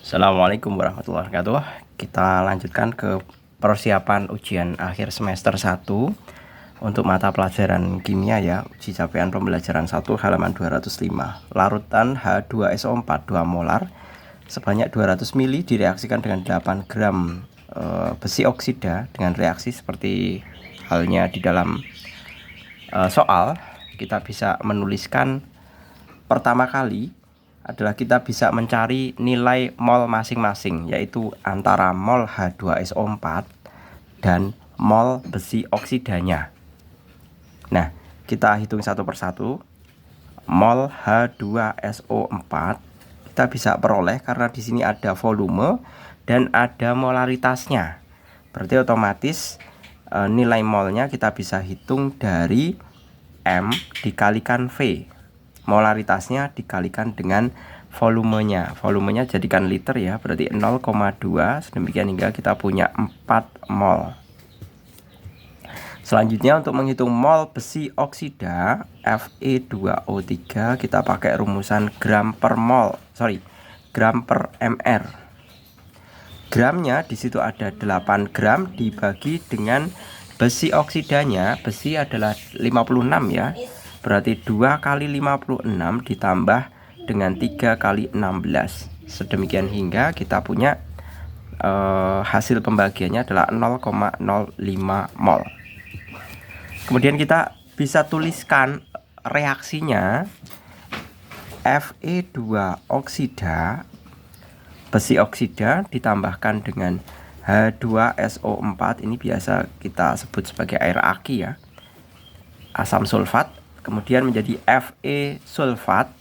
Assalamualaikum warahmatullahi wabarakatuh. Kita lanjutkan ke persiapan ujian akhir semester 1 untuk mata pelajaran kimia ya. Uji capaian pembelajaran 1 halaman 205. Larutan H2SO4 2 molar sebanyak 200 ml direaksikan dengan 8 gram besi oksida dengan reaksi seperti halnya di dalam soal. Kita bisa menuliskan pertama kali adalah kita bisa mencari nilai mol masing-masing, yaitu antara mol H2SO4 dan mol besi oksidanya. Nah, kita hitung satu persatu. Mol H2SO4 kita bisa peroleh karena di sini ada volume dan ada molaritasnya. Berarti otomatis nilai molnya kita bisa hitung dari M dikalikan V. Molaritasnya dikalikan dengan volumenya. Volumenya jadikan liter ya, berarti 0,2. Sedemikian hingga kita punya 4 mol. Selanjutnya untuk menghitung mol besi oksida Fe2O3 kita pakai rumusan gram per mr. Gramnya di situ ada 8 gram dibagi dengan besi oksidanya. Besi adalah 56 ya. Berarti 2 kali 56 ditambah dengan 3 kali 16. Sedemikian hingga kita punya hasil pembagiannya adalah 0,05 mol. Kemudian kita bisa tuliskan reaksinya. Fe2 oksida, besi oksida ditambahkan dengan H2SO4, ini biasa kita sebut sebagai air aki ya, asam sulfat. Kemudian menjadi Fe sulfat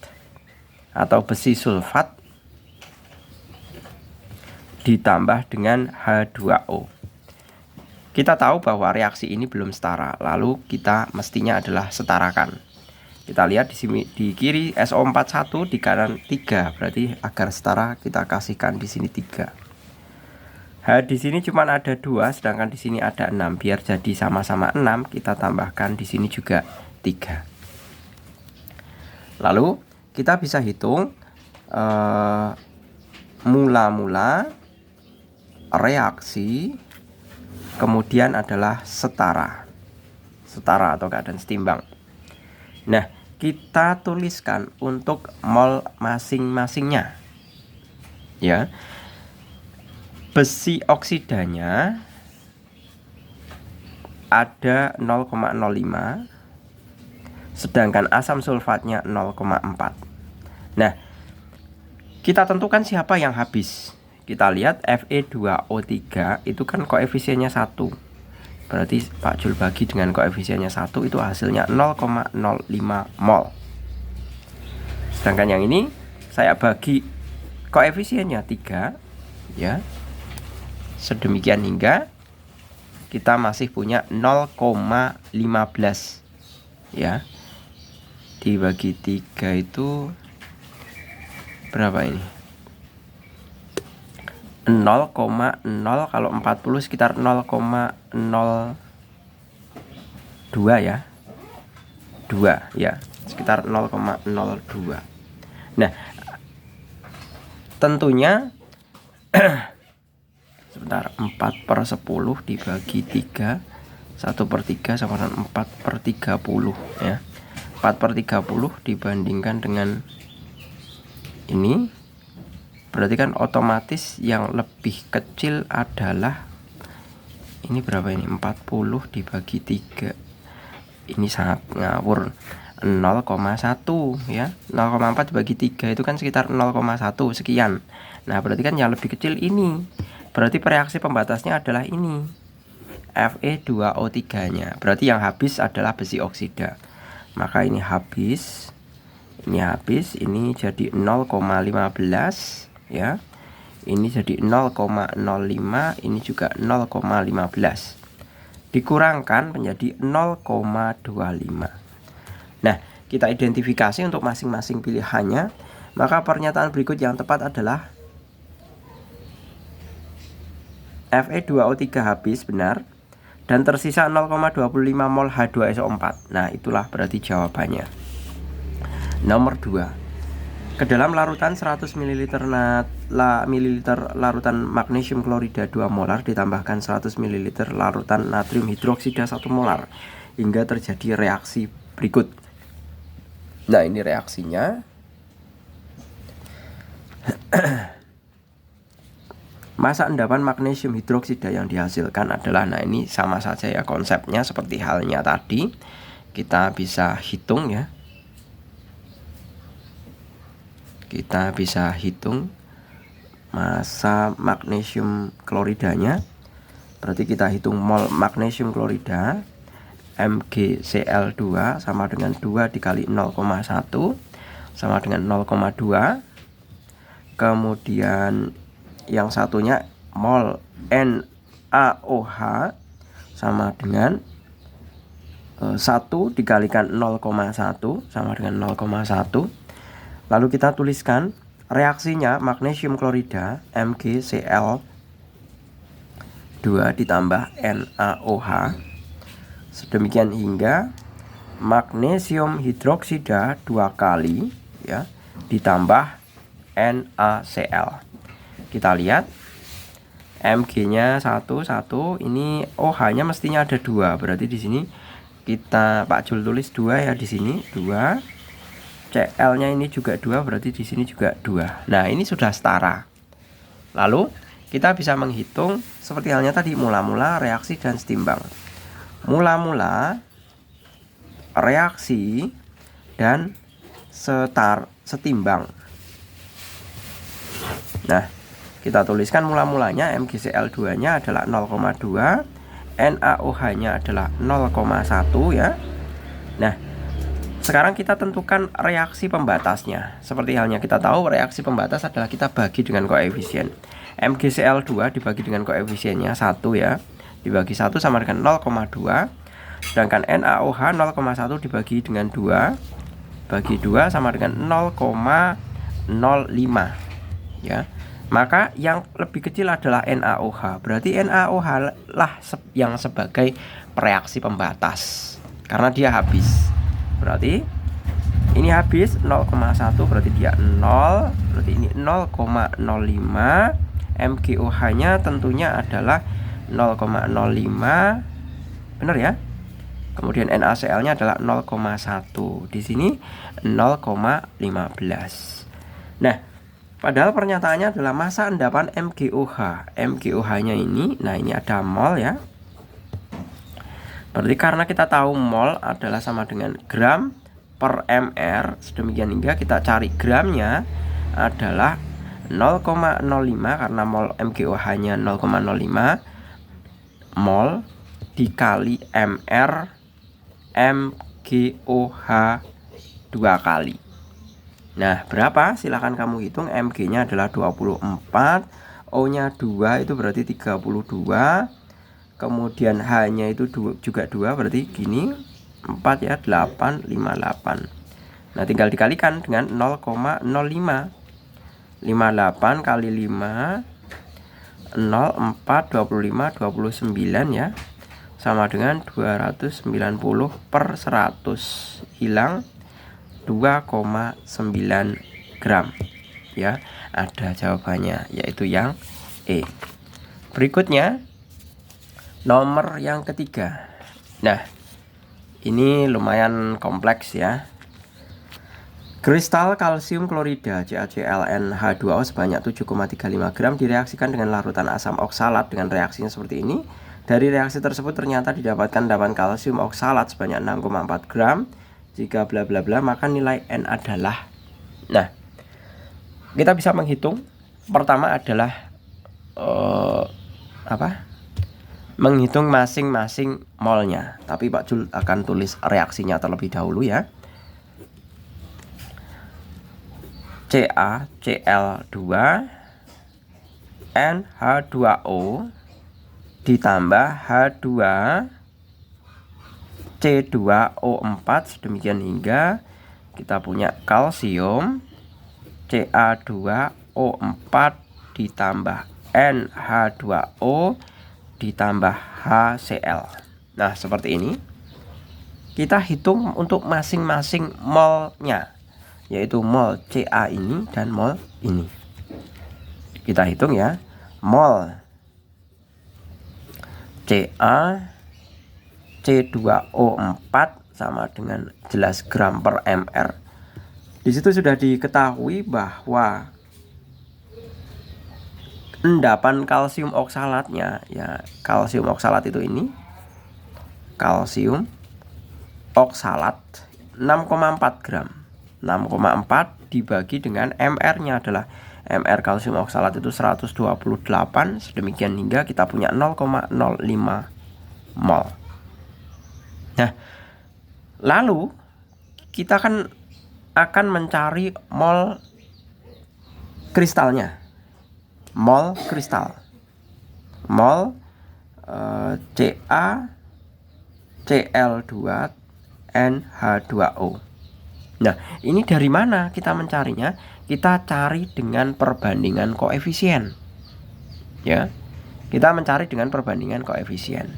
atau besi sulfat ditambah dengan H2O. Kita tahu bahwa reaksi ini belum setara, lalu kita mestinya adalah setarakan. Kita lihat di sini di kiri SO4 1, di kanan 3, berarti agar setara kita kasihkan di sini 3. H di sini cuma ada 2, sedangkan di sini ada 6. Biar jadi sama-sama 6, kita tambahkan di sini juga 3. Lalu kita bisa hitung mula-mula reaksi, kemudian adalah setara atau keadaan setimbang. Nah, kita tuliskan untuk mol masing-masingnya ya. Besi oksidanya ada 0,05, sedangkan asam sulfatnya 0,4. Nah, kita tentukan siapa yang habis. Kita lihat Fe2O3 itu kan koefisiennya 1. Berarti Pak Jul bagi dengan koefisiennya 1, itu hasilnya 0,05 mol. Sedangkan yang ini saya bagi koefisiennya 3 ya. Sedemikian hingga kita masih punya 0,15 ya. Dibagi 3 itu berapa ini? 0,0, kalau 40 sekitar 0,02 ya. 2 ya, sekitar 0,02. Nah, tentunya sebentar, 4/10 dibagi 3, 1/3 sama dengan 4/30 ya. 4/30 dibandingkan dengan ini, berarti kan otomatis yang lebih kecil adalah ini. Berapa ini? 40 dibagi 3. Ini sangat ngawur. 0,1 ya. 0,4 dibagi 3 itu kan sekitar 0,1 sekian. Nah, berarti kan yang lebih kecil ini. Berarti reaksi pembatasnya adalah ini, Fe2O3-nya. Berarti yang habis adalah besi oksida. Maka ini habis. Ini habis, ini jadi 0,15 ya. Ini jadi 0,05, ini juga 0,15. Dikurangkan menjadi 0,25. Nah, kita identifikasi untuk masing-masing pilihannya. Maka pernyataan berikut yang tepat adalah Fe2O3 habis, benar, dan tersisa 0,25 mol H2SO4. Nah, itulah berarti jawabannya. Nomor 2. Ke dalam larutan 100 ml larutan magnesium klorida 2 molar ditambahkan 100 ml larutan natrium hidroksida 1 molar hingga terjadi reaksi berikut. Nah, ini reaksinya. Massa endapan magnesium hidroksida yang dihasilkan adalah, nah ini sama saja ya konsepnya seperti halnya tadi. Kita bisa hitung ya. Kita bisa hitung massa magnesium kloridanya. Berarti kita hitung mol magnesium klorida MgCl2 sama dengan 2 dikali 0,1 sama dengan 0,2. Kemudian yang satunya mol NaOH sama dengan 1 dikalikan 0,1 sama dengan 0,1. Lalu kita tuliskan reaksinya magnesium klorida MgCl2 ditambah NaOH. Sedemikian hingga magnesium hidroksida 2 kali ya ditambah NaCl. Kita lihat Mg-nya 1, ini OH-nya mestinya ada 2. Berarti di sini kita Pak Jul tulis 2 ya di sini 2. Cl-nya ini juga 2, berarti di sini juga 2. Nah, ini sudah setara. Lalu kita bisa menghitung seperti halnya tadi mula-mula, reaksi dan setimbang. Mula-mula, reaksi dan setimbang. Nah, kita tuliskan mula-mulanya MgCl2-nya adalah 0,2, NaOH-nya adalah 0,1 ya. Nah, sekarang kita tentukan reaksi pembatasnya. Seperti halnya kita tahu reaksi pembatas adalah kita bagi dengan koefisien. MgCl2 dibagi dengan koefisiennya 1 ya. Dibagi 1 sama dengan 0,2. Sedangkan NaOH 0,1 dibagi dengan 2. Bagi 2 sama dengan 0,05 ya. Maka yang lebih kecil adalah NaOH. Berarti NaOH lah yang sebagai reaksi pembatas karena dia habis. Berarti ini habis 0,1, berarti dia 0, berarti ini 0,05. MgOH nya tentunya adalah 0,05, benar ya. Kemudian NaCl nya adalah 0,1, di sini 0,15. Nah, padahal pernyataannya adalah massa endapan MgOH. MgOH nya ini, nah ini ada mol ya. Berarti karena kita tahu mol adalah sama dengan gram per mr, sedemikian hingga kita cari gramnya adalah 0,05 karena mol MgOH-nya 0,05 mol dikali mr MgOH 2 kali. Nah, berapa? Silahkan kamu hitung. Mg-nya adalah 24, O-nya 2 itu berarti 32. Kemudian H-nya itu juga 2, berarti gini 4 ya, 8, 58. Nah, tinggal dikalikan dengan 0,05. 58 kali 5 04, 25, 29 ya, sama dengan 290 per 100, hilang 2,9 gram ya. Ada jawabannya, yaitu yang E. Berikutnya nomor yang ketiga. Nah, ini lumayan kompleks ya. Kristal kalsium klorida CaClNH2O sebanyak 7,35 gram direaksikan dengan larutan asam oksalat dengan reaksinya seperti ini. Dari reaksi tersebut ternyata didapatkan endapan kalsium oksalat sebanyak 6,4 gram. Jika bla bla bla, maka nilai N adalah. Nah, kita bisa menghitung. Pertama adalah menghitung masing-masing molnya. Tapi Pak Jul akan tulis reaksinya terlebih dahulu ya. CaCl2 NH2O ditambah H2 C2O4, sedemikian hingga kita punya kalsium Ca2O4 ditambah NH2O ditambah HCl. Nah, seperti ini. Kita hitung untuk masing-masing molnya. yaitu mol Ca ini dan mol ini. Kita hitung ya. Mol Ca C2O4 sama dengan jelas gram per mr. Di situ sudah diketahui bahwa endapan kalsium oksalatnya, ya kalsium oksalat itu ini, kalsium oksalat 6,4 gram. 6,4 dibagi dengan mr-nya adalah mr kalsium oksalat itu 128, sedemikian hingga kita punya 0,05 mol. Nah, lalu kita kan akan mencari mol kristalnya. Mol kristal. Mol CaCl2NH2O. Nah, ini dari mana kita mencarinya? Kita cari dengan perbandingan koefisien. Ya. Kita mencari dengan perbandingan koefisien.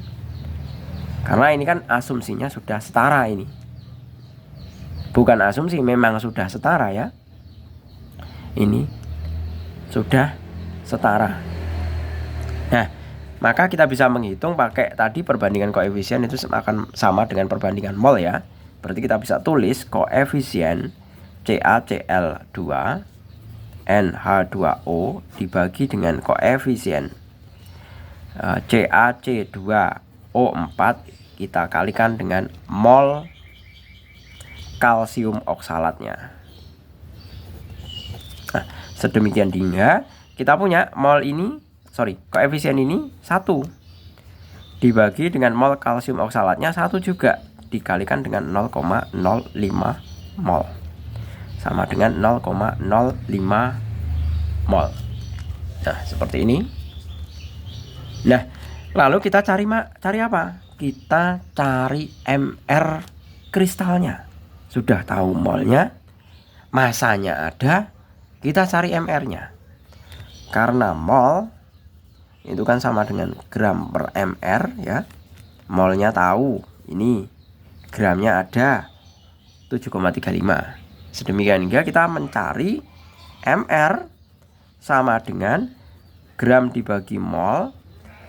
Karena ini kan asumsinya sudah setara ini. Bukan asumsi, memang sudah setara ya. Ini sudah setara. Nah, maka kita bisa menghitung pakai tadi perbandingan koefisien itu akan sama dengan perbandingan mol ya. Berarti kita bisa tulis koefisien CaCl2 NH2O dibagi dengan koefisien CaC2O4 kita kalikan dengan mol kalsium oksalatnya. Nah, sedemikian hingga kita punya mol ini, koefisien ini 1 dibagi dengan mol kalsium oksalatnya 1 juga dikalikan dengan 0,05 mol sama dengan 0,05 mol. Nah, seperti ini. Nah, lalu kita cari apa? Kita cari mr kristalnya. Sudah tahu molnya, masanya ada, kita cari mr-nya. Karena mol itu kan sama dengan gram per mr ya. Molnya tahu, ini gramnya ada 7,35. Sedemikian hingga kita mencari mr sama dengan gram dibagi mol.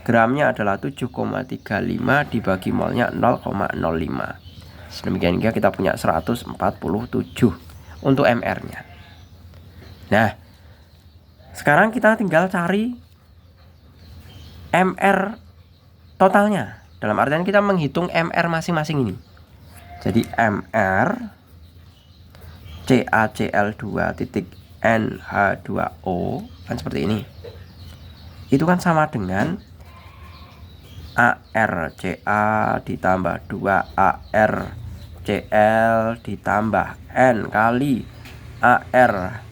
Gramnya adalah 7,35 dibagi molnya 0,05. Sedemikian hingga kita punya 147 untuk mr-nya. Nah, sekarang kita tinggal cari mr totalnya. Dalam artian kita menghitung mr masing-masing ini. Jadi mr CaCl2.NH2O kan seperti ini. Itu kan sama dengan ArCa ditambah 2ArCl ditambah N kali ArH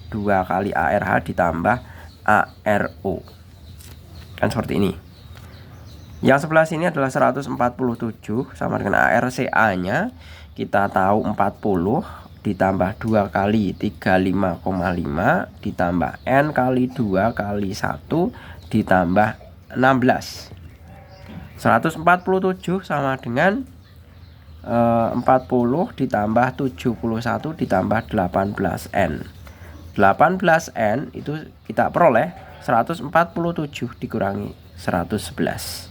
2 kali ArH ditambah ArO. Kan seperti ini. Yang sebelah sini adalah 147 sama dengan ArCa-nya. Kita tahu 40 ditambah 2 kali 35,5 ditambah N kali 2 kali 1 ditambah 16. 147 sama dengan 40 ditambah 71 ditambah 18N. 18N itu kita peroleh 147 dikurangi 111.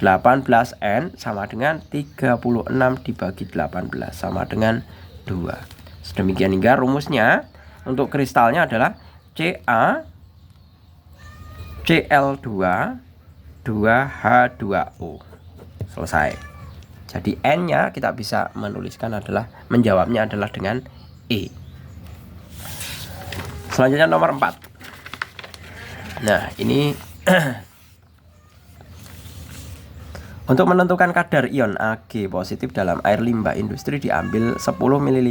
18N sama dengan 36 dibagi 18 sama dengan 2. Sedemikian hingga rumusnya untuk kristalnya adalah CaCl2 2H2O. Selesai. Jadi N-nya kita bisa menuliskan menjawabnya adalah dengan E. Selanjutnya nomor 4. Nah, ini untuk menentukan kadar ion Ag positif dalam air limbah industri diambil 10 ml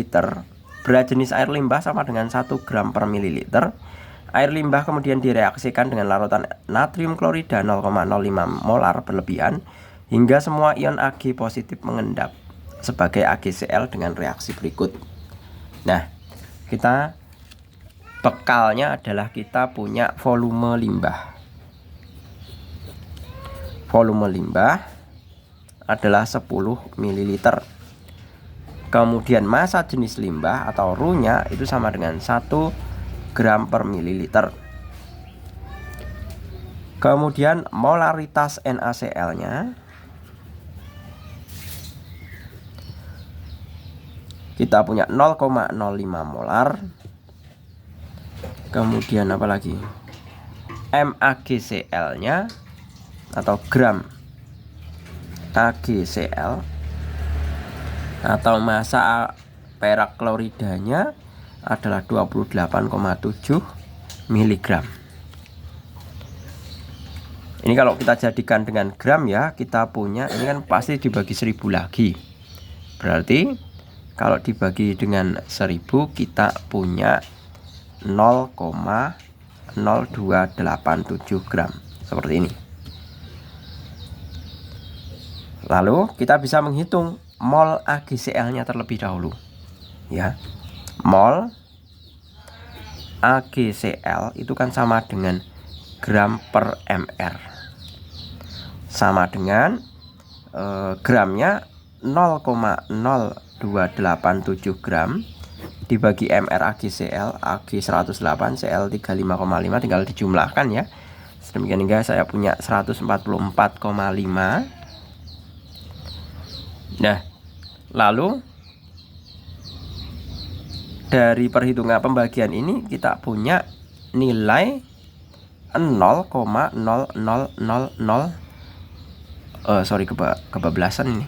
berat jenis air limbah sama dengan 1 gram per mililiter. Air limbah kemudian direaksikan dengan larutan natrium klorida 0,05 molar berlebihan hingga semua ion Ag positif mengendap sebagai AgCl dengan reaksi berikut. Nah, kita bekalnya adalah kita punya volume limbah. Volume limbah adalah 10 ml. Kemudian massa jenis limbah atau Ru-nya itu sama dengan 1 gram per mililiter. Kemudian molaritas NaCl-nya kita punya 0,05 molar. Kemudian apa lagi? MaGCl-nya atau gram AgCl atau massa perak kloridanya adalah 28,7 mg. Ini kalau kita jadikan dengan gram ya, kita punya ini kan pasti dibagi 1000 lagi. Berarti kalau dibagi dengan 1000 kita punya 0,0287 gram seperti ini. Lalu kita bisa menghitung mol AgCl-nya terlebih dahulu ya. Mol AgCl itu kan sama dengan gram per mr, sama dengan gramnya 0,0287 gram dibagi mr AgCl, Ag 108, Cl 35,5, tinggal dijumlahkan ya. Sedemikian hingga saya punya 144,5. Nah, lalu dari perhitungan pembagian ini kita punya nilai 0,0000 kebablasan ini.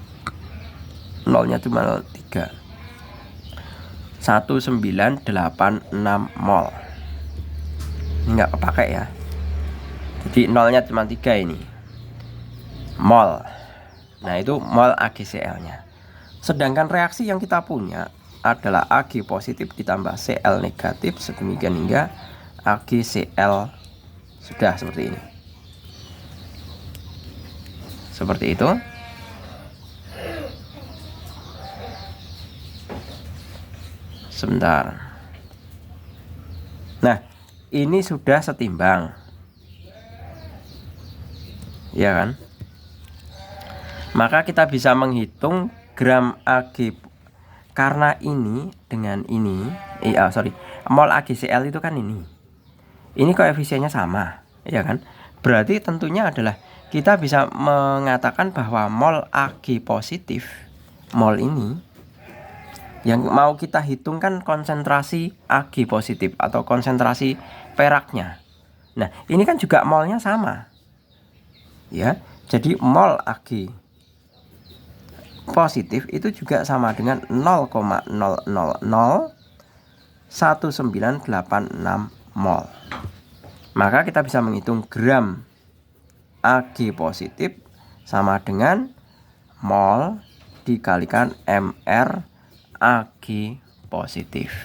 Nolnya cuma 3. 1986 mol. Ini nggak kepakai ya. Jadi nolnya cuma 3 ini. Mol. Nah, itu mol AgCl-nya. Sedangkan reaksi yang kita punya adalah Ag positif ditambah Cl negatif, sedemikian hingga AgCl sudah seperti ini. Seperti itu. Sebentar. Nah, ini sudah setimbang. Ya kan? Maka kita bisa menghitung gram Ag karena ini dengan ini, mol AgCl itu kan ini. Ini koefisiennya sama, ya kan? Berarti tentunya adalah kita bisa mengatakan bahwa mol Ag positif, mol ini yang mau kita hitung kan konsentrasi Ag positif atau konsentrasi peraknya. Nah, ini kan juga molnya sama. Ya. Jadi mol Ag positif itu juga sama dengan 0,000196 mol. Maka kita bisa menghitung gram Ag positif sama dengan mol dikalikan mr Ag positif.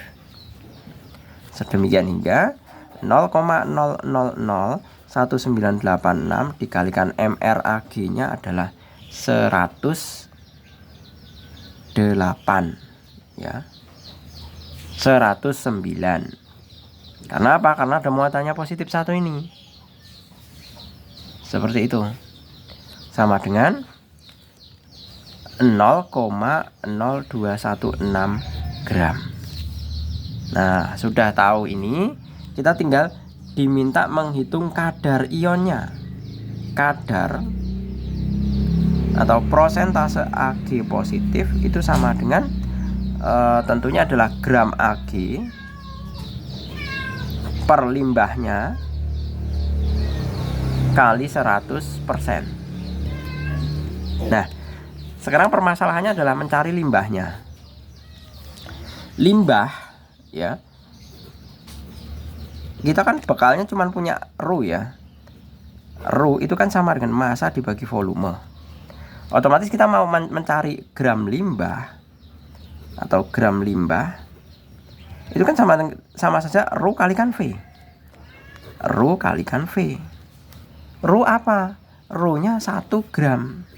Sedemikian hingga 0,000196 dikalikan mr Ag-nya adalah 108 ya. 109. Karena apa? Karena ada muatannya positif 1 ini. Seperti itu. Sama dengan 0,0216 gram. Nah, sudah tahu ini, kita tinggal diminta menghitung kadar ionnya. Kadar atau prosentase Ag positif itu sama dengan tentunya adalah gram Ag per limbahnya kali 100%. Nah, sekarang permasalahannya adalah mencari limbahnya. Limbah ya, kita kan bekalnya cuma punya Ru ya. Ru itu kan sama dengan massa dibagi volume. Otomatis kita mau mencari gram limbah atau gram limbah itu kan sama saja Ru kalikan V. Ru kalikan V. Ru apa? Ru-nya 1 gram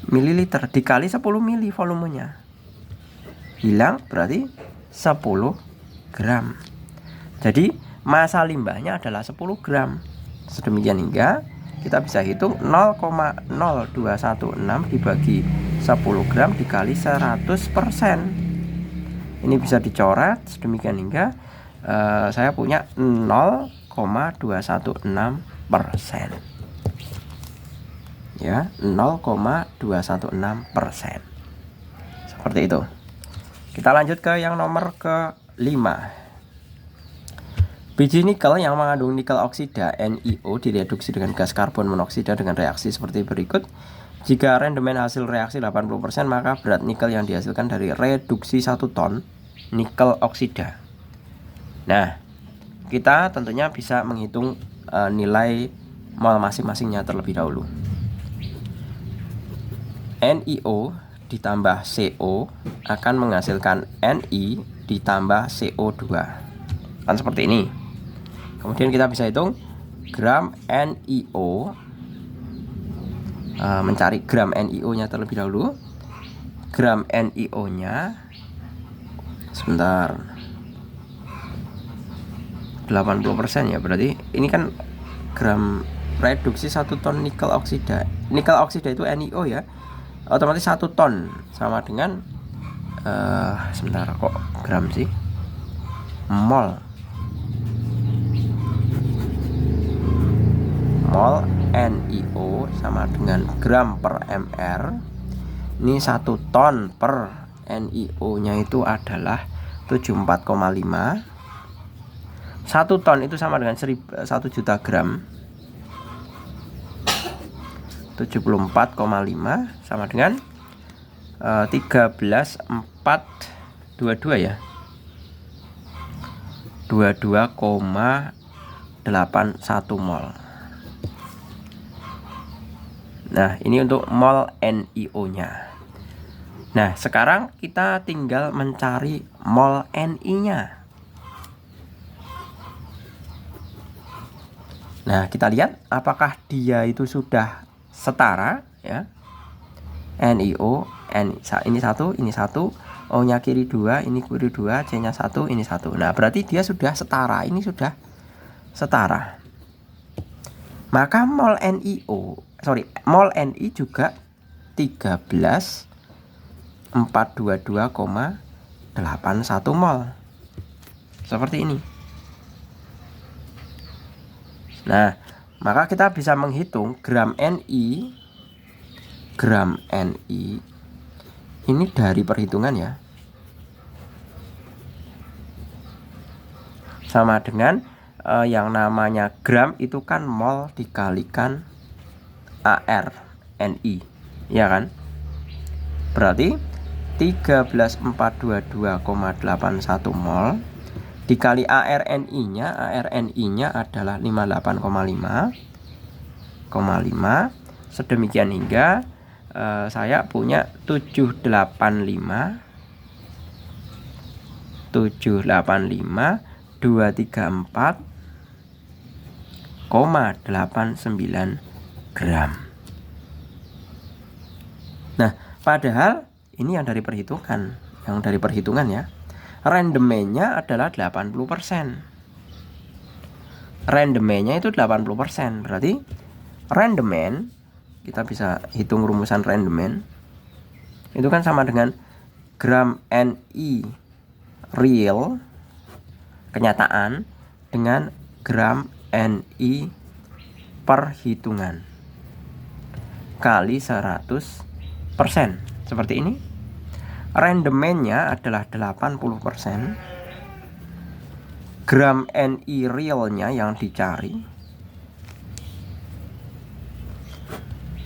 mililiter dikali 10 mili volumenya. Hilang berarti 10 gram. Jadi massa limbahnya adalah 10 gram. Sedemikian hingga kita bisa hitung 0,0216 dibagi 10 gram dikali 100%. Ini bisa dicoret sedemikian hingga saya punya 0,216%. Ya, 0,216%. Seperti itu. Kita lanjut ke yang nomor ke-5. Biji nikel yang mengandung nikel oksida NiO direduksi dengan gas karbon monoksida dengan reaksi seperti berikut. Jika rendemen hasil reaksi 80%, maka berat nikel yang dihasilkan dari reduksi 1 ton nikel oksida. Nah, kita tentunya bisa menghitung nilai mol masing-masingnya terlebih dahulu. NiO ditambah CO akan menghasilkan Ni ditambah CO2. Kan seperti ini. Kemudian kita bisa hitung gram NiO, mencari gram NiO-nya terlebih dahulu. Gram NiO-nya sebentar, 80% ya, berarti ini kan gram reduksi 1 ton nikel oksida. Nikel oksida itu NiO ya, otomatis 1 ton sama dengan sebentar, kok gram sih, mol NiO sama dengan gram per mr. Ini 1 ton per NiO nya itu adalah 74,5. 1 ton itu sama dengan 1 juta gram. 74,5 sama dengan 13,422 ya, 22,81 mol. Nah, ini untuk mol NiO nya. Nah, sekarang kita tinggal mencari mol Ni nya. Nah, kita lihat apakah dia itu sudah setara ya. NiO, ini 1, ini 1, O nya kiri 2, ini kiri 2, C nya 1, ini 1. Nah, berarti dia sudah setara, ini sudah setara. Maka mol Ni juga 13,422,81 mol. Seperti ini. Nah, maka kita bisa menghitung gram Ni ini dari perhitungan ya, sama dengan yang namanya gram itu kan mol dikalikan AR Ni, ya kan? Berarti 13,422,81 mol dikali AR Ni nya adalah 58,5 sedemikian hingga saya punya 785,234,89 gram. Nah, padahal ini yang dari perhitungan, ya. Rendemennya adalah 80%. Rendemennya itu 80%. Berarti rendemen, kita bisa hitung rumusan rendemen. Itu kan sama dengan gram Ni real kenyataan dengan gram Ni perhitungan kali 100%. Seperti ini. Rendemennya adalah 80%. Gram Ni realnya yang dicari,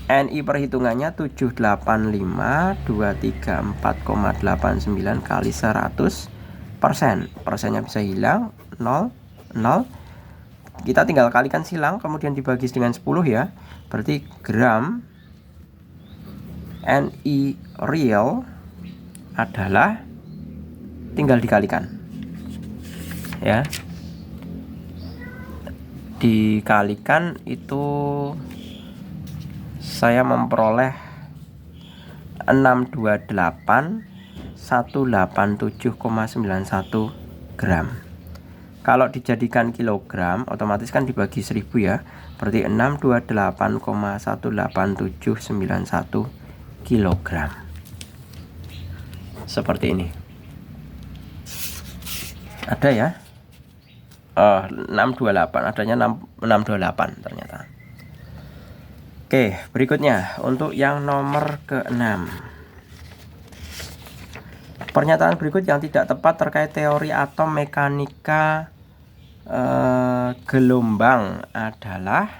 Ni perhitungannya 785,234,89 kali 100%. Persennya bisa hilang, 0, 0. Kita tinggal kalikan silang, kemudian dibagi dengan 10 ya. Berarti gram Ni real adalah, tinggal dikalikan ya, dikalikan itu saya memperoleh 628.187,91 gram. Kalau dijadikan kilogram otomatis kan dibagi 1000 ya, berarti 628,18791 kilogram. seperti ini. Ada ya, 628, adanya 628 ternyata. Oke, berikutnya untuk yang nomor ke-6. Pernyataan berikut yang tidak tepat terkait teori atom mekanika gelombang adalah: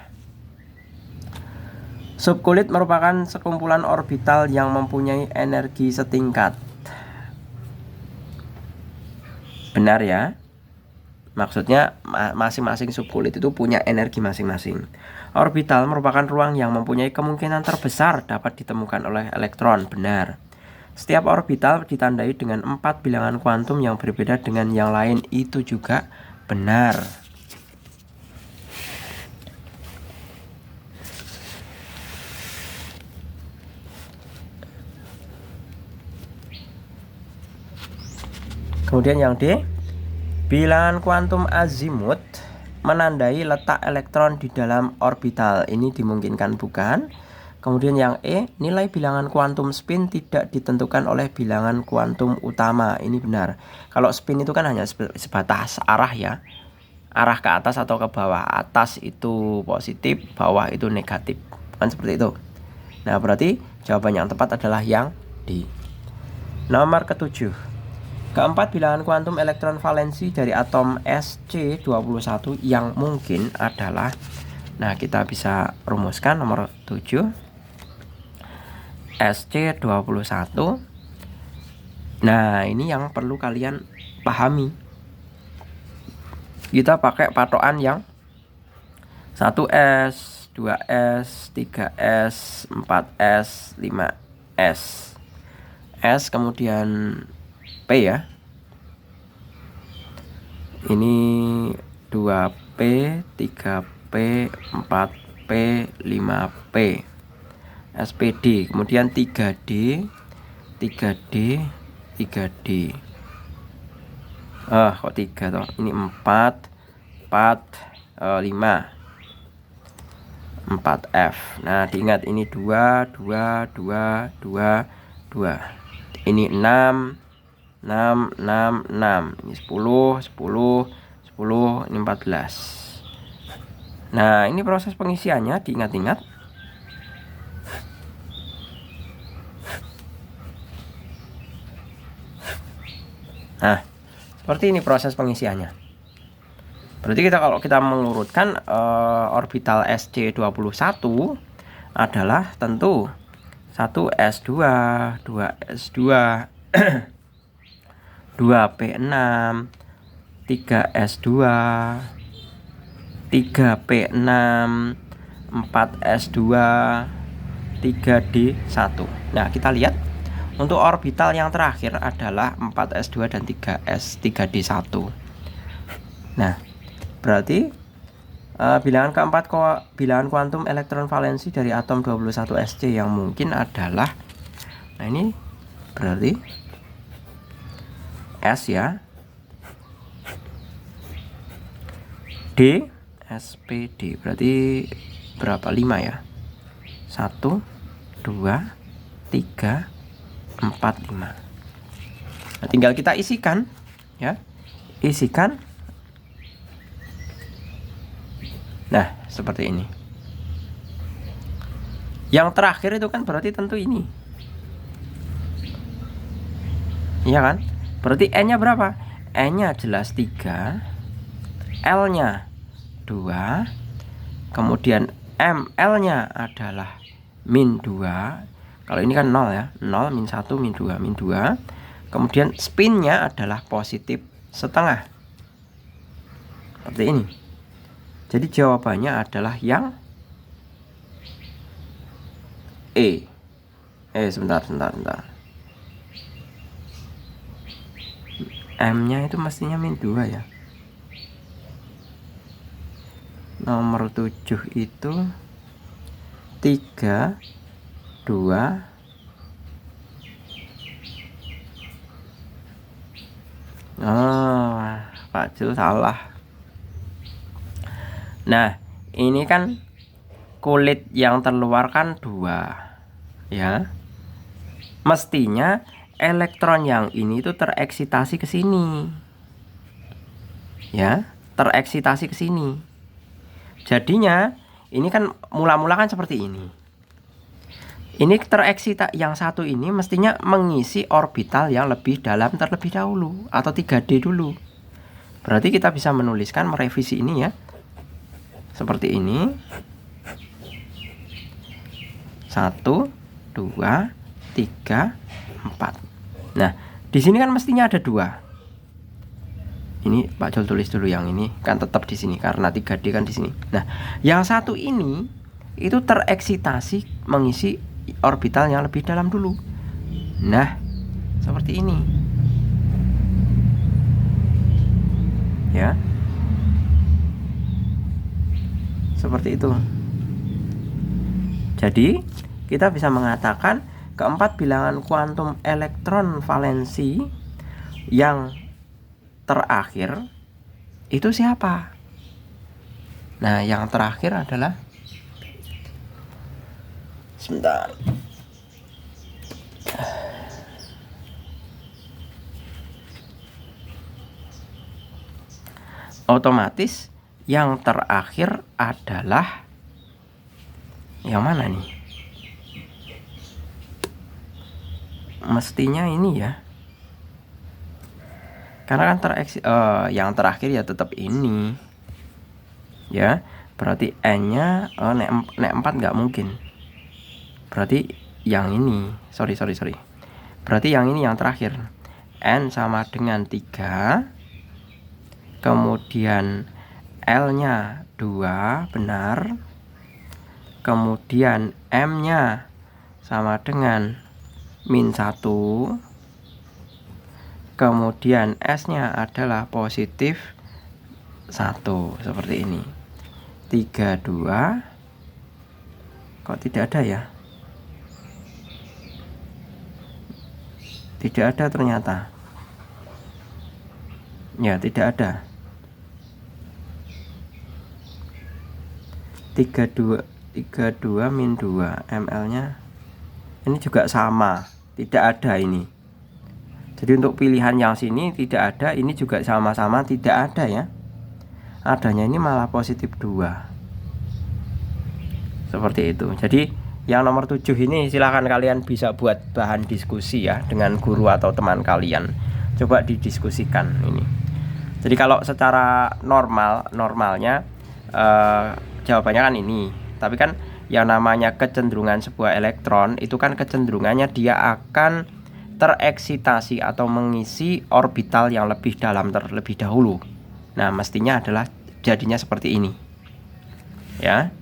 subkulit merupakan sekumpulan orbital yang mempunyai energi setingkat. Benar ya? Maksudnya masing-masing subkulit itu punya energi masing-masing. Orbital merupakan ruang yang mempunyai kemungkinan terbesar dapat ditemukan oleh elektron. Benar. Setiap orbital ditandai dengan 4 bilangan kuantum yang berbeda dengan yang lain. Itu juga benar. Kemudian yang D, bilangan kuantum azimut menandai letak elektron di dalam orbital. Ini dimungkinkan bukan? Kemudian yang E, nilai bilangan kuantum spin tidak ditentukan oleh bilangan kuantum utama. Ini benar. Kalau spin itu kan hanya sebatas arah ya. Arah ke atas atau ke bawah. Atas itu positif, bawah itu negatif. Kan seperti itu. Nah, berarti jawaban yang tepat adalah yang D. Nomor ke-7. Keempat bilangan kuantum elektron valensi dari atom SC21 yang mungkin adalah, nah kita bisa rumuskan nomor 7, SC21. Nah, ini yang perlu kalian pahami. Kita pakai patokan yang 1S, 2S, 3S, 4S, 5S. S kemudian P ya. Ini 2P, 3P, 4P, 5P. SPD, kemudian 3D, 3D, 3D. Kok 3 toh? Ini 4, 5, 4F. Nah, diingat ini 2, 2, 2, 2, 2. Ini 6, 6, 6, 6. Ini 10, 10, 10, ini 14. Nah, ini proses pengisiannya diingat-ingat. Nah, seperti ini proses pengisiannya. Berarti kalau kita mengurutkan orbital SC21 adalah tentu 1S2, 2S2, 2P6, 3S2, 3P6, 4S2, 3D1. Nah, kita lihat untuk orbital yang terakhir adalah 4S2 dan 3D1. Nah, berarti bilangan keempat bilangan kuantum elektron valensi dari atom 21SC yang mungkin adalah, nah ini berarti S ya, D, SPD berarti berapa? 5 ya. 1, 2, 3, 4, 5. Nah, tinggal kita isikan ya. Isikan. Nah, seperti ini. Yang terakhir itu kan berarti tentu ini. Iya kan? Berarti N-nya berapa? N-nya jelas 3, L-nya 2, kemudian ML-nya adalah min 2. Kalau ini kan 0 ya, 0, min 1, min 2, min 2. Kemudian spinnya adalah positif setengah. Seperti ini. Jadi jawabannya adalah yang E. Sebentar. M-nya itu mestinya min 2 ya. Nomor 7 itu 3, 2. Pak Jul salah. Nah, ini kan kulit yang terluar kan 2 ya. Mestinya elektron yang ini itu tereksitasi ke sini. Ya, tereksitasi ke sini. Jadinya ini kan mula-mula kan seperti ini. Ini yang satu ini mestinya mengisi orbital yang lebih dalam terlebih dahulu atau 3D dulu. Berarti kita bisa menuliskan merevisi ini ya. Seperti ini. 1 2 3 4. Nah, di sini kan mestinya ada 2. Ini Pak Jol tulis dulu yang ini kan tetap di sini karena 3D kan di sini. Nah, yang satu ini itu tereksitasi mengisi orbital yang lebih dalam dulu. Nah, seperti ini. Ya. Seperti itu. Jadi, kita bisa mengatakan keempat bilangan kuantum elektron valensi yang terakhir itu siapa? Nah, yang terakhir adalah sebentar. Otomatis yang terakhir adalah yang mana nih? Mestinya ini ya. Karena kan yang terakhir ya tetap ini. Ya, berarti N-nya nek 4 nggak mungkin. Berarti yang ini. Sorry. Berarti yang ini yang terakhir. N sama dengan 3. Kemudian L-nya 2, benar. Kemudian M-nya sama dengan -1. Kemudian S-nya adalah positif 1, seperti ini. 3, 2. Kok tidak ada ya? Tidak ada ternyata. Ya, tidak ada. 32 -2 ml-nya ini juga sama, tidak ada ini. Jadi untuk pilihan yang sini tidak ada, ini juga sama-sama tidak ada ya. Adanya ini malah positif 2. Seperti itu. Jadi yang nomor 7 ini silahkan kalian bisa buat bahan diskusi ya dengan guru atau teman kalian. Coba didiskusikan ini. Jadi kalau secara normalnya jawabannya kan ini. Tapi kan yang namanya kecenderungan sebuah elektron itu kan kecenderungannya dia akan tereksitasi atau mengisi orbital yang lebih dalam terlebih dahulu. Nah, mestinya adalah jadinya seperti ini. Ya.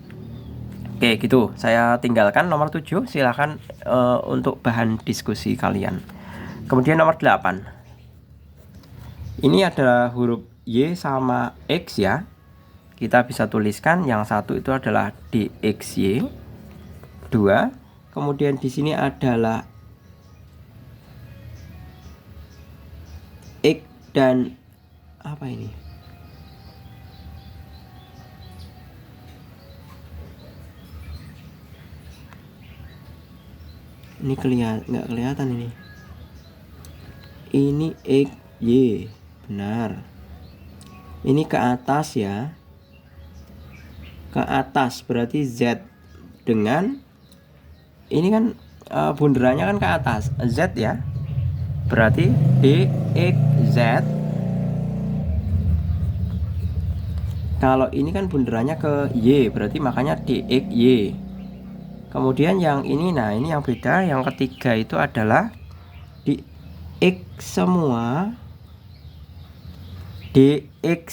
Oke, gitu. Saya tinggalkan nomor 7. Silahkan untuk bahan diskusi kalian. Kemudian nomor 8. Ini adalah huruf Y sama X ya. Kita bisa tuliskan yang satu itu adalah DXY. 2. Kemudian di sini adalah X dan apa ini? Ini nggak kelihatan ini. Ini X Y, benar. Ini ke atas ya. Ke atas berarti Z dengan ini kan bunderannya kan ke atas Z ya. Berarti DXZ. Kalau ini kan bunderannya ke Y, berarti makanya DXY. Kemudian yang ini, nah ini yang beda. Yang ketiga itu adalah di X semua, DX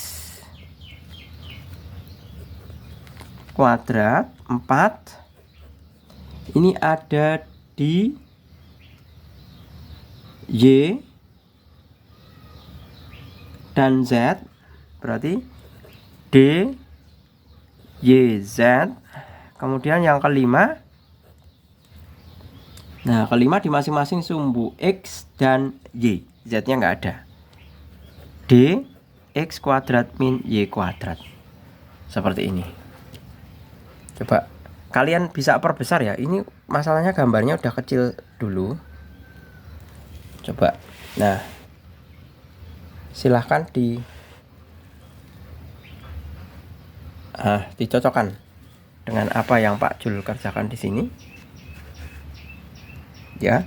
kuadrat 4. Ini ada di Y dan Z, berarti D Y Z. Kemudian yang kelima, nah kelima di masing-masing sumbu X dan Y, Z nya nggak ada. D X kuadrat min Y kuadrat, seperti ini. Coba kalian bisa perbesar ya. Ini masalahnya gambarnya udah kecil dulu. Coba. Nah, silahkan dicocokkan dengan apa yang Pak Jul kerjakan di sini. Ya.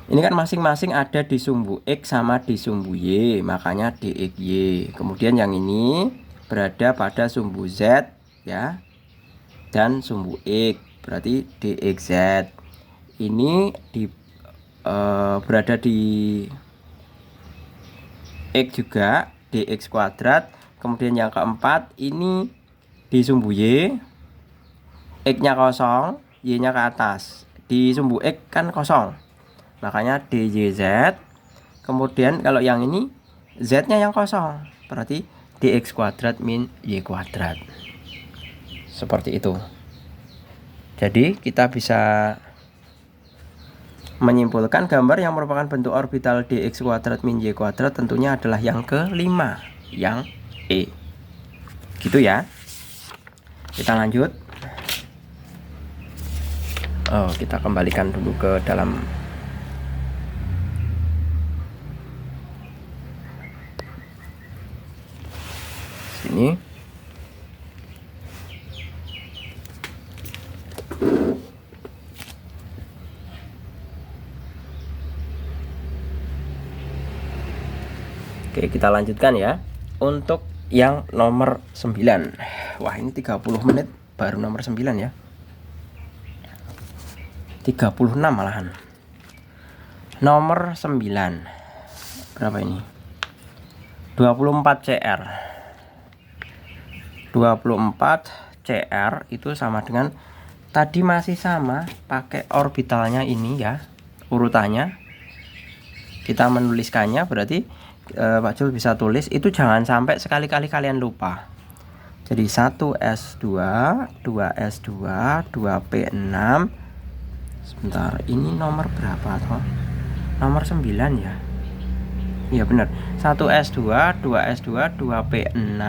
Ini kan masing-masing ada di sumbu X sama di sumbu Y, makanya DXY. Kemudian yang ini berada pada sumbu Z ya, dan sumbu X, berarti DXZ. Ini berada di X juga, DX kuadrat. Kemudian yang keempat ini di sumbu Y, X-nya kosong, Y-nya ke atas. Di sumbu X kan kosong, makanya DYZ. Kemudian kalau yang ini Z-nya yang kosong, berarti DX kuadrat min Y kuadrat. Seperti itu. Jadi kita bisa menyimpulkan gambar yang merupakan bentuk orbital dx kuadrat min y kuadrat tentunya adalah yang kelima, yang E. Gitu ya. Kita lanjut. Kita kembalikan dulu ke dalam sini. Oke, kita lanjutkan ya. Untuk yang nomor 9. Wah, ini 30 menit baru nomor 9 ya. 36 malahan. Nomor 9. Berapa ini? 24 CR. 24 CR itu sama dengan tadi, masih sama, pakai orbitalnya ini ya, urutannya. Kita menuliskannya berarti Pak Jul bisa tulis itu, jangan sampai sekali-kali kalian lupa. Jadi 1S2, 2S2, 2P6. Sebentar, ini nomor berapa toh? Nomor 9 ya. Iya benar. 1S2, 2S2, 2P6,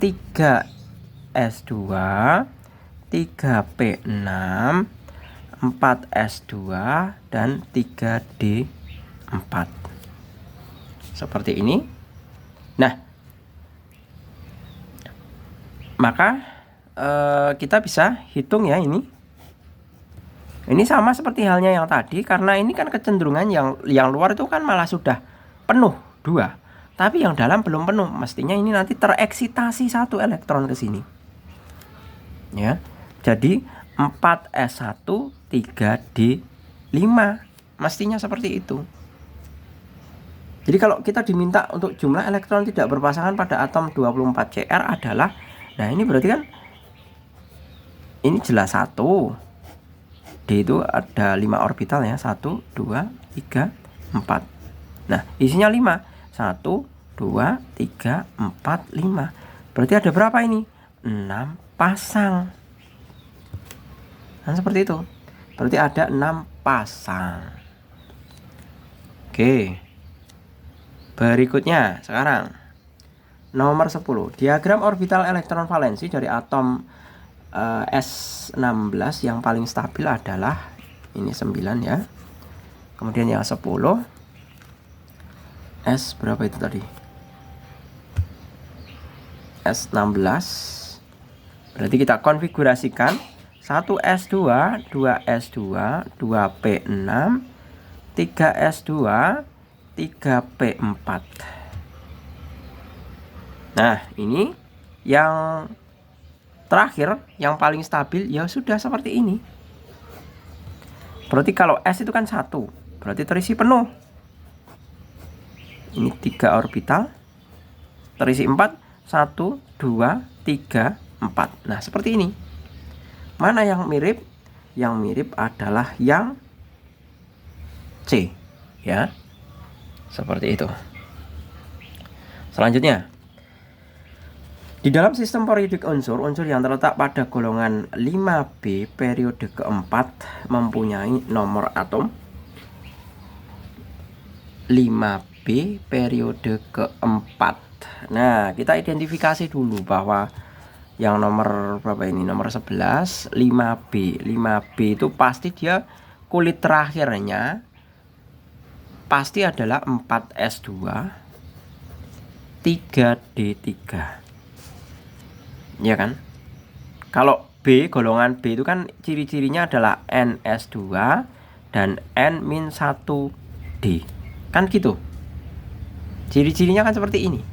3S2, 3P6, 4S2 dan 3D4. Seperti ini. Nah, maka kita bisa hitung ya ini. Ini sama seperti halnya yang tadi, karena ini kan kecenderungan yang luar itu kan malah sudah penuh 2, tapi yang dalam belum penuh. Mestinya ini nanti tereksitasi 1 elektron ke sini. Ya. Jadi 4S1 3D5 mestinya seperti itu. Jadi kalau kita diminta untuk jumlah elektron tidak berpasangan pada atom 24 CR adalah, nah ini berarti kan ini jelas 1. D itu ada 5 orbital ya, 1, 2, 3, 4. Nah isinya 5, 1, 2, 3, 4, 5. Berarti ada berapa ini? 6 pasang. Nah seperti itu. Berarti ada 6 pasang. Oke. Berikutnya sekarang nomor 10. Diagram orbital elektron valensi dari atom S16 yang paling stabil adalah ini 9 ya. Kemudian yang 10 S berapa itu tadi? S16. Berarti kita konfigurasikan 1S2, 2S2, 2P6, 3S2, 3P4. Nah ini yang terakhir, yang paling stabil ya sudah seperti ini. Berarti kalau S itu kan 1, berarti terisi penuh. Ini 3 orbital, terisi 4, 1, 2, 3, 4. Nah seperti ini. Mana yang mirip? Yang mirip adalah yang C ya. Seperti itu. Selanjutnya, di dalam sistem periodik unsur yang terletak pada golongan 5B periode keempat mempunyai nomor atom 5B periode keempat. Nah, kita identifikasi dulu bahwa yang nomor berapa ini? Nomor 11, 5B. 5B itu pasti dia kulit terakhirnya pasti adalah 4S2 3D3. Ya kan? Kalau B, golongan B itu kan ciri-cirinya adalah NS2 dan N-1D. Kan gitu. Ciri-cirinya kan seperti ini.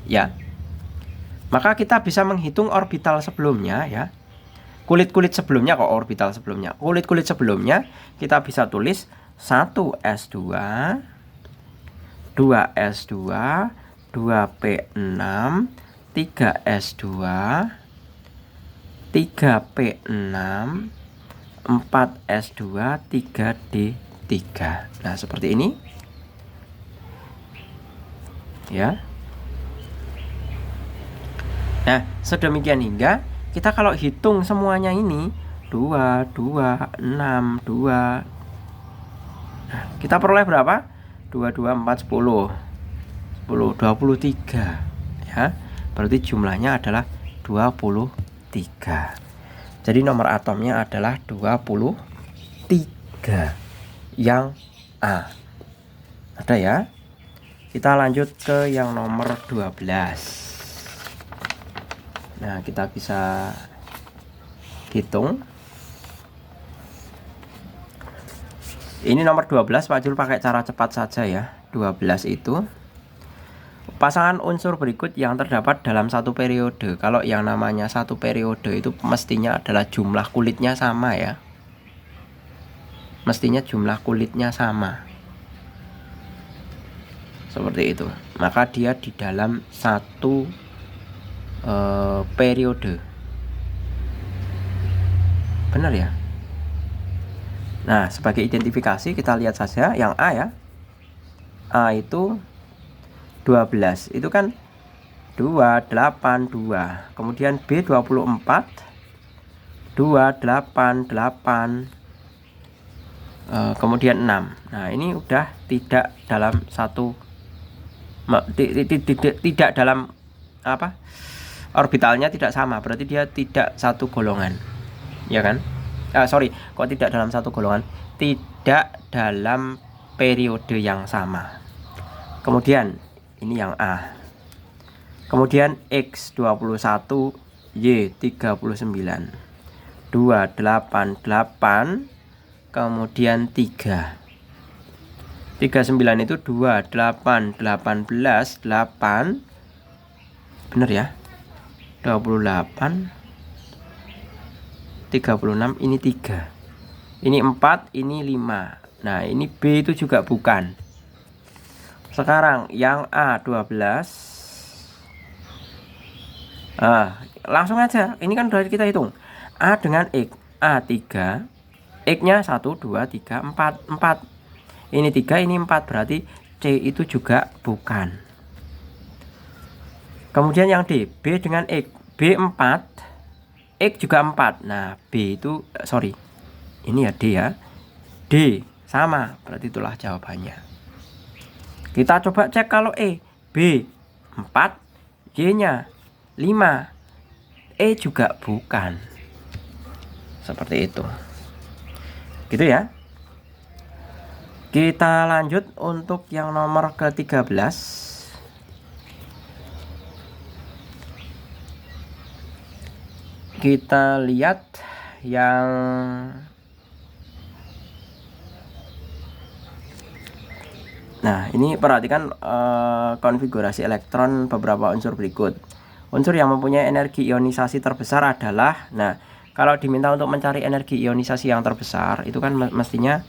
Ya. Maka kita bisa menghitung orbital sebelumnya ya. Kulit-kulit sebelumnya kok orbital sebelumnya. Kulit-kulit sebelumnya kita bisa tulis 1S2, 2S2, 2P6, 3S2, 3P6, 4S2, 3D3. Nah, seperti ini. Ya. Nah, sedemikian hingga kita kalau hitung semuanya ini 2, 2, 6, 2. Nah, kita peroleh berapa? 2, 2, 4, 10. 10, 23. Ya. Berarti jumlahnya adalah 23. Jadi nomor atomnya adalah 23 yang A. Ada ya? Kita lanjut ke yang nomor 12. Nah, kita bisa hitung. Ini nomor 12, Pak Jul pakai cara cepat saja ya. 12 itu pasangan unsur berikut yang terdapat dalam satu periode. Kalau yang namanya satu periode itu mestinya adalah jumlah kulitnya sama ya. Mestinya jumlah kulitnya sama. Seperti itu. Maka dia di dalam satu periode. Benar ya? Nah, sebagai identifikasi kita lihat saja yang A ya. A itu 12. Itu kan 2, 8, 2. Kemudian B 24, 2, 8, 8. Kemudian 6. Nah, ini udah tidak dalam satu tidak dalam apa? Orbitalnya tidak sama, berarti dia tidak satu golongan. Ya kan? Kok tidak dalam satu golongan? Tidak dalam periode yang sama. Kemudian ini yang A. Kemudian X 21, Y 39. 2, 8, 8. Kemudian 3. 39 itu 2, 8, 18, 8. Benar ya? 28, 36, ini 3. Ini 4, ini 5. Nah, ini B itu juga bukan. Sekarang yang A 12. Langsung aja. Ini kan udah kita hitung. A dengan X. A 3. X-nya 1, 2, 3, 4. 4. Ini 3, ini 4. Berarti C itu juga bukan. Kemudian yang D, B dengan X. B 4, X juga 4. Nah, B itu ini ya D ya. D sama, berarti itulah jawabannya. Kita coba cek kalau E. B 4, Y-nya 5. E juga bukan. Seperti itu. Gitu ya. Kita lanjut untuk yang nomor ke-13. Kita lihat yang ini perhatikan konfigurasi elektron beberapa unsur berikut. Unsur yang mempunyai energi ionisasi terbesar adalah, kalau diminta untuk mencari energi ionisasi yang terbesar, itu kan mestinya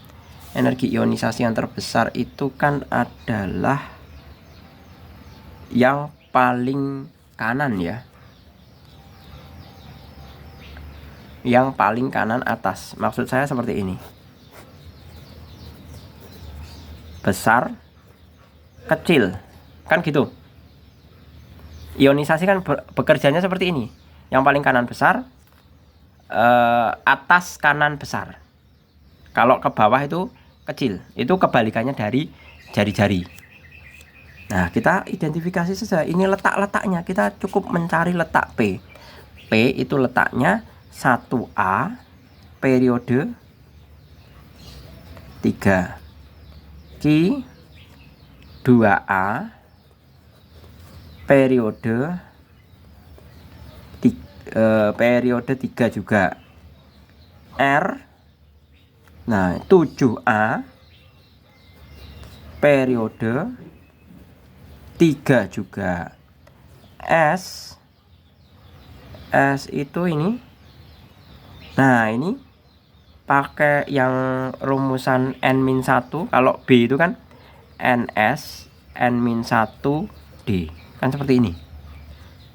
energi ionisasi yang terbesar itu kan adalah yang paling kanan ya. Yang paling kanan atas. Maksud saya seperti ini. Besar, kecil. Kan gitu. Ionisasi kan bekerjanya seperti ini. Yang paling kanan besar, atas kanan besar. Kalau ke bawah itu kecil. Itu kebalikannya dari jari-jari. Nah, kita identifikasi saja. Ini letak-letaknya. Kita cukup mencari letak P. P itu letaknya 1A periode 3. Q 2A periode 3 juga. R, nah 7A periode 3 juga. S itu ini. Nah, ini pakai yang rumusan N-1. Kalau B itu kan NS N-1D. Kan seperti ini.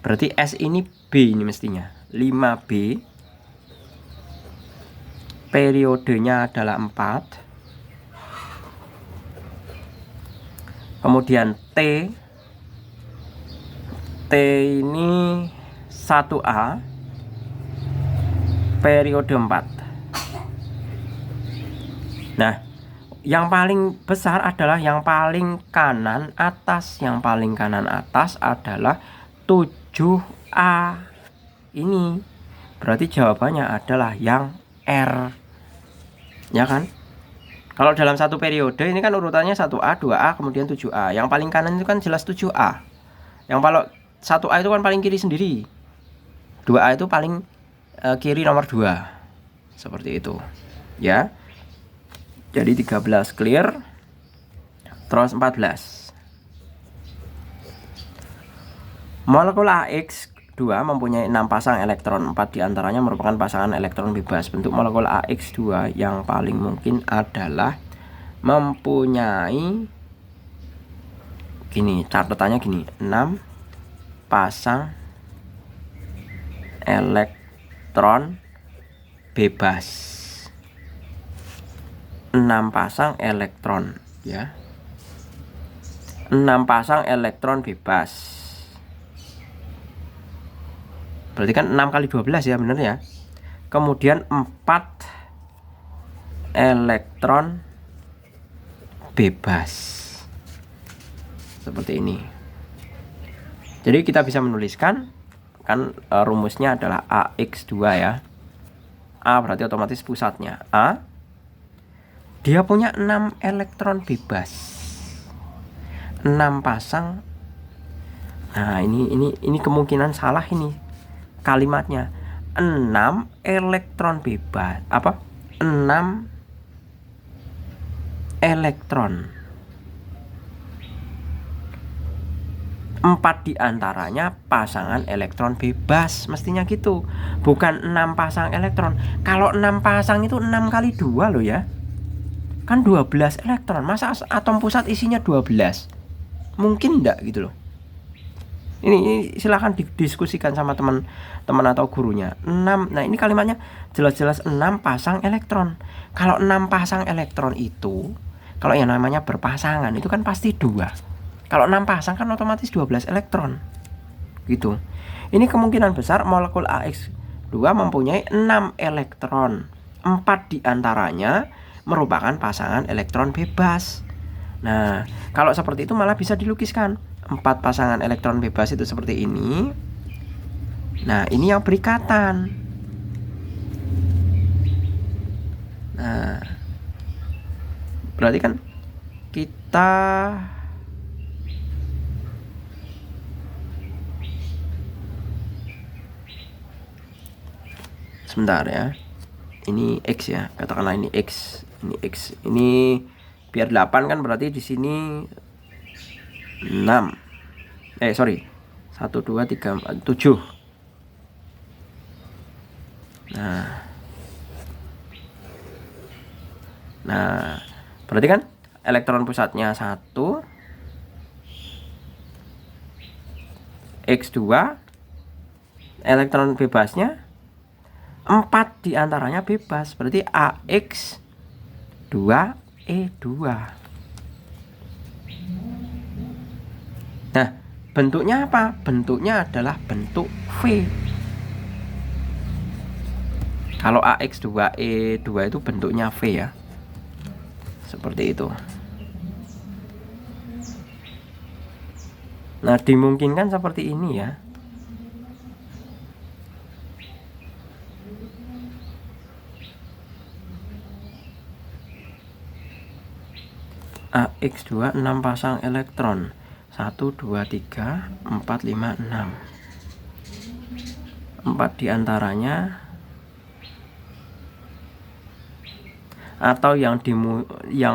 Berarti S ini B ini mestinya. 5B. Periodenya adalah 4. Kemudian T ini 1A periode 4. Nah, yang paling besar adalah yang paling kanan atas. Yang paling kanan atas adalah 7A. Ini berarti jawabannya adalah yang R. Ya kan? Kalau dalam satu periode ini kan urutannya 1A, 2A, kemudian 7A. Yang paling kanan itu kan jelas 7A. Yang kalau 1A itu kan paling kiri sendiri. 2A itu paling kiri nomor 2. Seperti itu. Ya. Jadi 13 clear. Terus 14. Molekul AX2 mempunyai 6 pasang elektron. 4 diantaranya merupakan pasangan elektron bebas. Bentuk molekul AX2 yang paling mungkin adalah mempunyai, gini, catatannya gini, 6 pasang elektron bebas. 6 pasang elektron, ya. 6 pasang elektron bebas. Berarti kan 6 kali 12 ya, bener ya. Kemudian 4 elektron bebas. Seperti ini. Jadi kita bisa menuliskan kan rumusnya adalah AX2 ya. A berarti otomatis pusatnya A. Dia punya 6 elektron bebas. 6 pasang. Nah, ini kemungkinan salah ini kalimatnya. 6 elektron bebas. Apa? 6 elektron. 4 diantaranya pasangan elektron bebas. Mestinya gitu. Bukan 6 pasang elektron. Kalau 6 pasang itu 6 kali 2 loh ya. Kan 12 elektron. Masa atom pusat isinya 12? Mungkin enggak gitu loh. Ini silahkan didiskusikan sama teman-teman atau gurunya. 6. Nah, ini kalimatnya jelas-jelas 6 pasang elektron. Kalau 6 pasang elektron itu, kalau yang namanya berpasangan itu kan pasti 2. Kalau 6 pasang kan otomatis 12 elektron. Gitu. Ini kemungkinan besar molekul AX2 mempunyai 6 elektron. 4 diantaranya merupakan pasangan elektron bebas. Nah, kalau seperti itu malah bisa dilukiskan. 4 pasangan elektron bebas itu seperti ini. Nah, ini yang berikatan. Nah, berarti kan kita sebentar ya. Ini X ya, katakanlah ini X. Ini X. Ini biar 8 kan berarti di sini 6. Sorry. 1 2 3 4 7. Nah, berarti kan elektron pusatnya 1, X2, elektron bebasnya 4 diantaranya bebas. Berarti AX2E2. Nah, bentuknya apa? Bentuknya adalah bentuk V. Kalau AX2E2 itu bentuknya V ya. Seperti itu. Nah, dimungkinkan seperti ini ya. AX2 6 pasang elektron. 1 2 3 4 5 6. 4 diantaranya, atau yang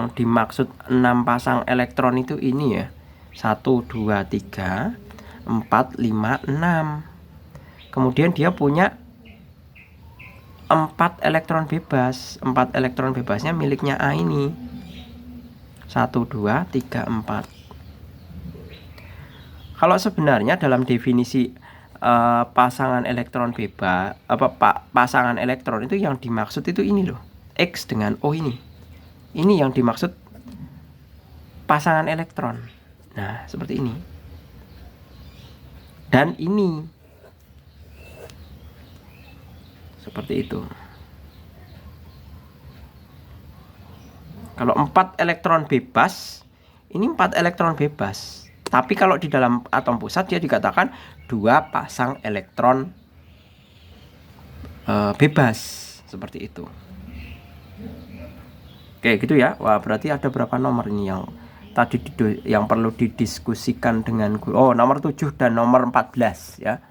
dimaksud 6 pasang elektron itu ini ya, 1 2 3 4 5 6. Kemudian dia punya 4 elektron bebas. 4 elektron bebasnya miliknya A ini. 1 2 3 4. Kalau sebenarnya dalam definisi pasangan elektron bebas, pasangan elektron itu yang dimaksud itu ini loh, X dengan O ini. Ini yang dimaksud pasangan elektron. Nah, seperti ini. Dan ini seperti itu. Kalau 4 elektron bebas, ini 4 elektron bebas. Tapi kalau di dalam atom pusat dia dikatakan 2 pasang elektron bebas, seperti itu. Oke, gitu ya. Wah, berarti ada berapa nomor ini yang tadi yang perlu didiskusikan dengan guru. Oh, nomor 7 dan nomor 14 ya.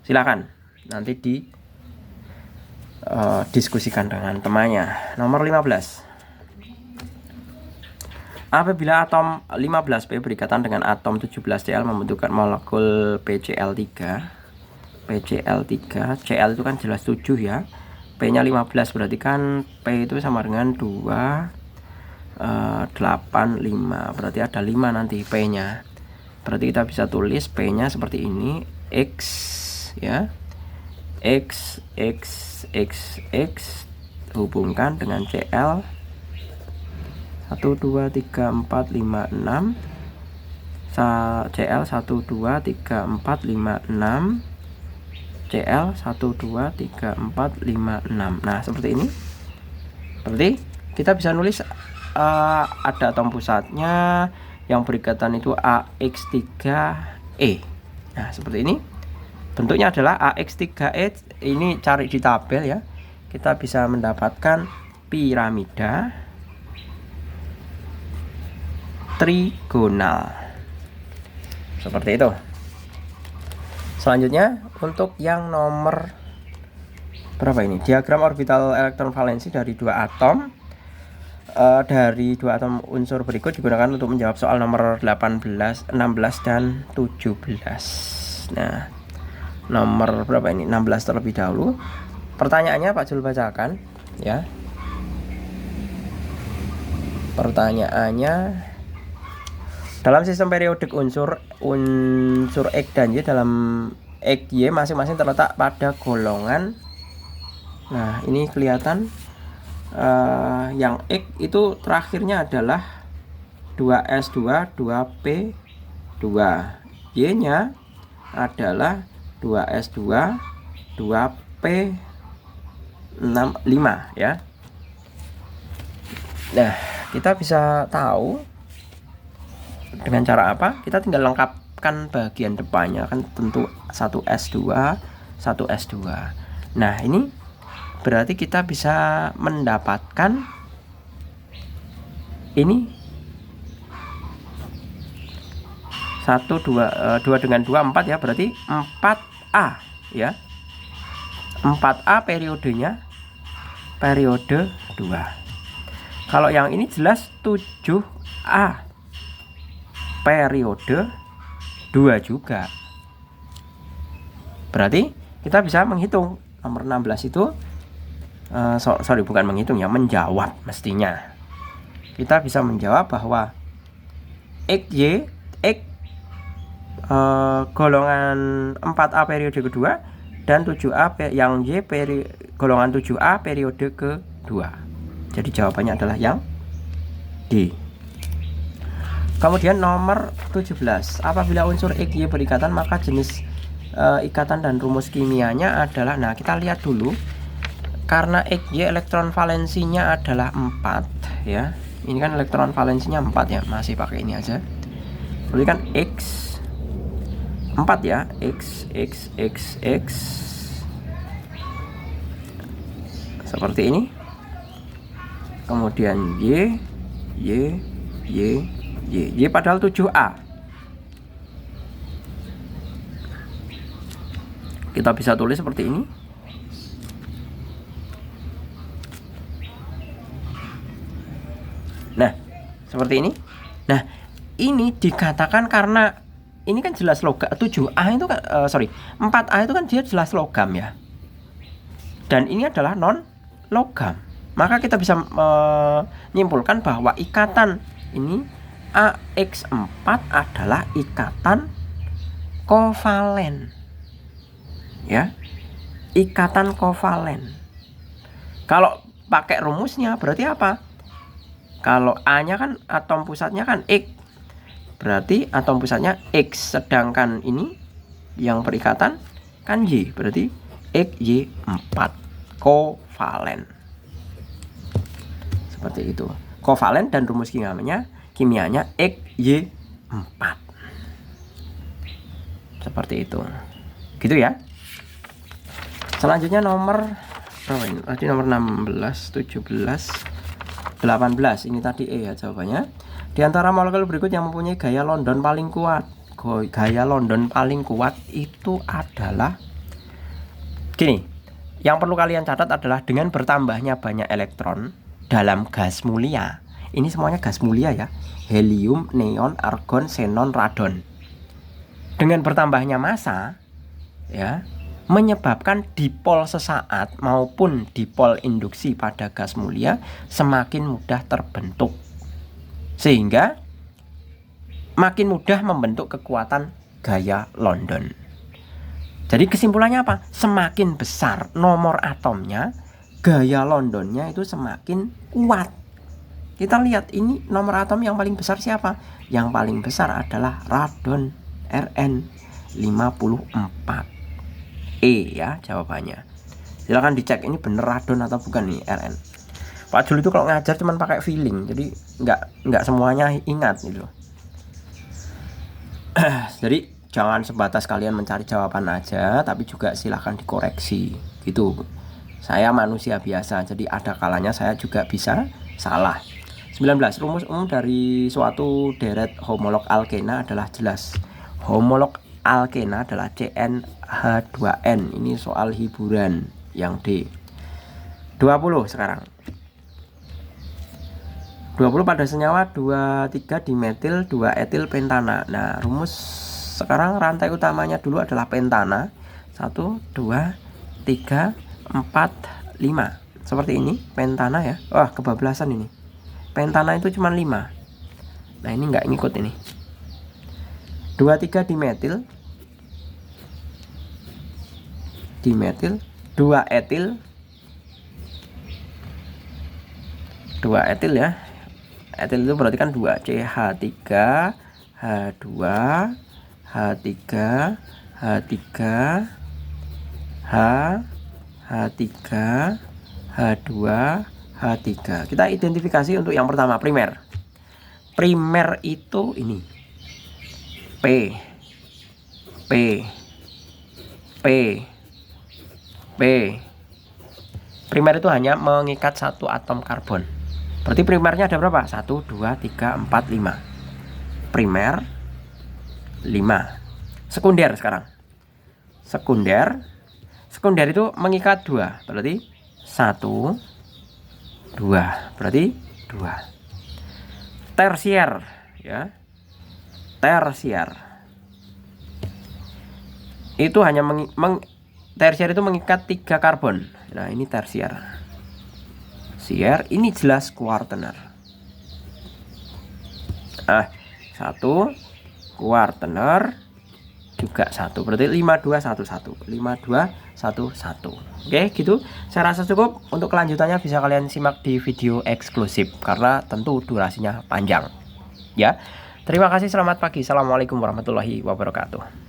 Silakan nanti diskusikan dengan temannya. Nomor 15. Apabila atom 15P berikatan dengan atom 17Cl membentukkan molekul PCl3. PCl3, Cl itu kan jelas 7 ya. P-nya 15, berarti kan P itu sama dengan 2 8 5. Berarti ada 5 nanti P-nya. Berarti kita bisa tulis P-nya seperti ini, X ya. X hubungkan dengan Cl 1 2 3 4 5 6. Cl 1 2 3 4 5 6. Cl 1 2 3 4 5 6. Nah, seperti ini. Berarti kita bisa nulis ada atom pusatnya yang berikatan itu AX3E. Nah, seperti ini. Bentuknya adalah AX3E. Ini cari di tabel ya. Kita bisa mendapatkan piramida trigonal. Seperti itu. Selanjutnya untuk yang nomor berapa ini? Diagram orbital elektron valensi dari 2 atom. Dari 2 atom unsur berikut digunakan untuk menjawab soal nomor 18, 16 dan 17. Nah, nomor berapa ini? 16 terlebih dahulu. Pertanyaannya Pak Jul bacakan ya. Pertanyaannya, dalam sistem periodik unsur X dan Y dalam X Y masing-masing terletak pada golongan. Nah, ini kelihatan yang X itu terakhirnya adalah 2S2 2P2. Y-nya adalah 2S2 2P5 ya. Nah, kita bisa tahu dengan cara apa? Kita tinggal lengkapkan bagian depannya, kan tentu 1S2 1S2. Nah, ini berarti kita bisa mendapatkan ini 1 2 dengan 2 4 ya, berarti 4A ya. 4A periodenya periode 2. Kalau yang ini jelas 7A periode 2 juga. Berarti kita bisa menghitung nomor 16 itu bukan menghitung ya, menjawab mestinya. Kita bisa menjawab bahwa XY golongan 4A periode kedua dan 7A yang Y golongan 7A periode kedua. Jadi jawabannya adalah yang D. Kemudian nomor 17. Apabila unsur XY berikatan maka jenis ikatan dan rumus kimianya adalah, nah kita lihat dulu. Karena XY elektron valensinya adalah 4 ya. Ini kan elektron valensinya 4 ya, masih pakai ini aja. Berarti kan X 4 ya, X seperti ini. Kemudian Y Y padahal 7A. Kita bisa tulis seperti ini. Nah, seperti ini. Nah, ini dikatakan karena ini kan jelas logam. 7A itu kan 4A itu kan dia jelas logam ya. Dan ini adalah non logam. Maka kita bisa menyimpulkan bahwa ikatan ini AX4 adalah ikatan kovalen. Ya. Ikatan kovalen. Kalau pakai rumusnya berarti apa? Kalau A-nya kan atom pusatnya kan X. Berarti atom pusatnya X, sedangkan ini yang berikatan kan Y, berarti XY4 kovalen. Seperti itu. Kovalen dan rumus kimianya XY4. Seperti itu. Gitu ya. Selanjutnya nomor berapa ini? Tadi nomor 16, 17, 18. Ini tadi E ya jawabannya. Di antara molekul berikut yang mempunyai gaya London paling kuat. Gaya London paling kuat itu adalah gini. Yang perlu kalian catat adalah dengan bertambahnya banyak elektron dalam gas mulia. Ini semuanya gas mulia ya. Helium, neon, argon, xenon, radon. Dengan bertambahnya massa ya, menyebabkan dipol sesaat maupun dipol induksi pada gas mulia semakin mudah terbentuk, sehingga makin mudah membentuk kekuatan gaya London. Jadi kesimpulannya apa? Semakin besar nomor atomnya, gaya Londonnya itu semakin kuat. Kita lihat ini nomor atom yang paling besar siapa? Yang paling besar adalah radon, Rn54. E ya jawabannya. Silahkan dicek ini bener radon atau bukan nih Rn. Pak Jul itu kalau ngajar cuman pakai feeling, jadi nggak semuanya ingat gitu. Jadi jangan sebatas kalian mencari jawaban aja, tapi juga silahkan dikoreksi gitu. Saya manusia biasa, jadi ada kalanya saya juga bisa salah. 19. Rumus umum dari suatu deret homolog alkena adalah jelas. Homolog alkena adalah CnH2n. Ini soal hiburan yang D. 20 sekarang. 20 pada senyawa 23 dimetil 2 etil pentana. Nah, rumus sekarang rantai utamanya dulu adalah pentana. 1 2 3 4 5. Seperti ini pentana ya. Wah, kebablasan ini. Pentana itu cuma 5. Nah, ini nggak ngikut ini. 23 dimetil 2 etil ya. Etil itu berarti kan 2, CH3 H2 H3 H3 H H3 H2 H3. Kita identifikasi untuk yang pertama primer. Primer itu ini P primer itu hanya mengikat satu atom karbon. Berarti primernya ada berapa? 1 2 3 4 5. Primer 5. Sekunder sekarang. Sekunder itu mengikat 2. Berarti 1 2. Berarti 2. Tersier ya. Tersier itu hanya tersier itu mengikat 3 karbon. Nah, ini tersier. Ini jelas kuartener. 1 kuartener juga 1. Berarti 5211. 5211. Oke, gitu. Saya rasa cukup. Untuk kelanjutannya bisa kalian simak di video eksklusif karena tentu durasinya panjang. Ya. Terima kasih, selamat pagi. Assalamualaikum warahmatullahi wabarakatuh.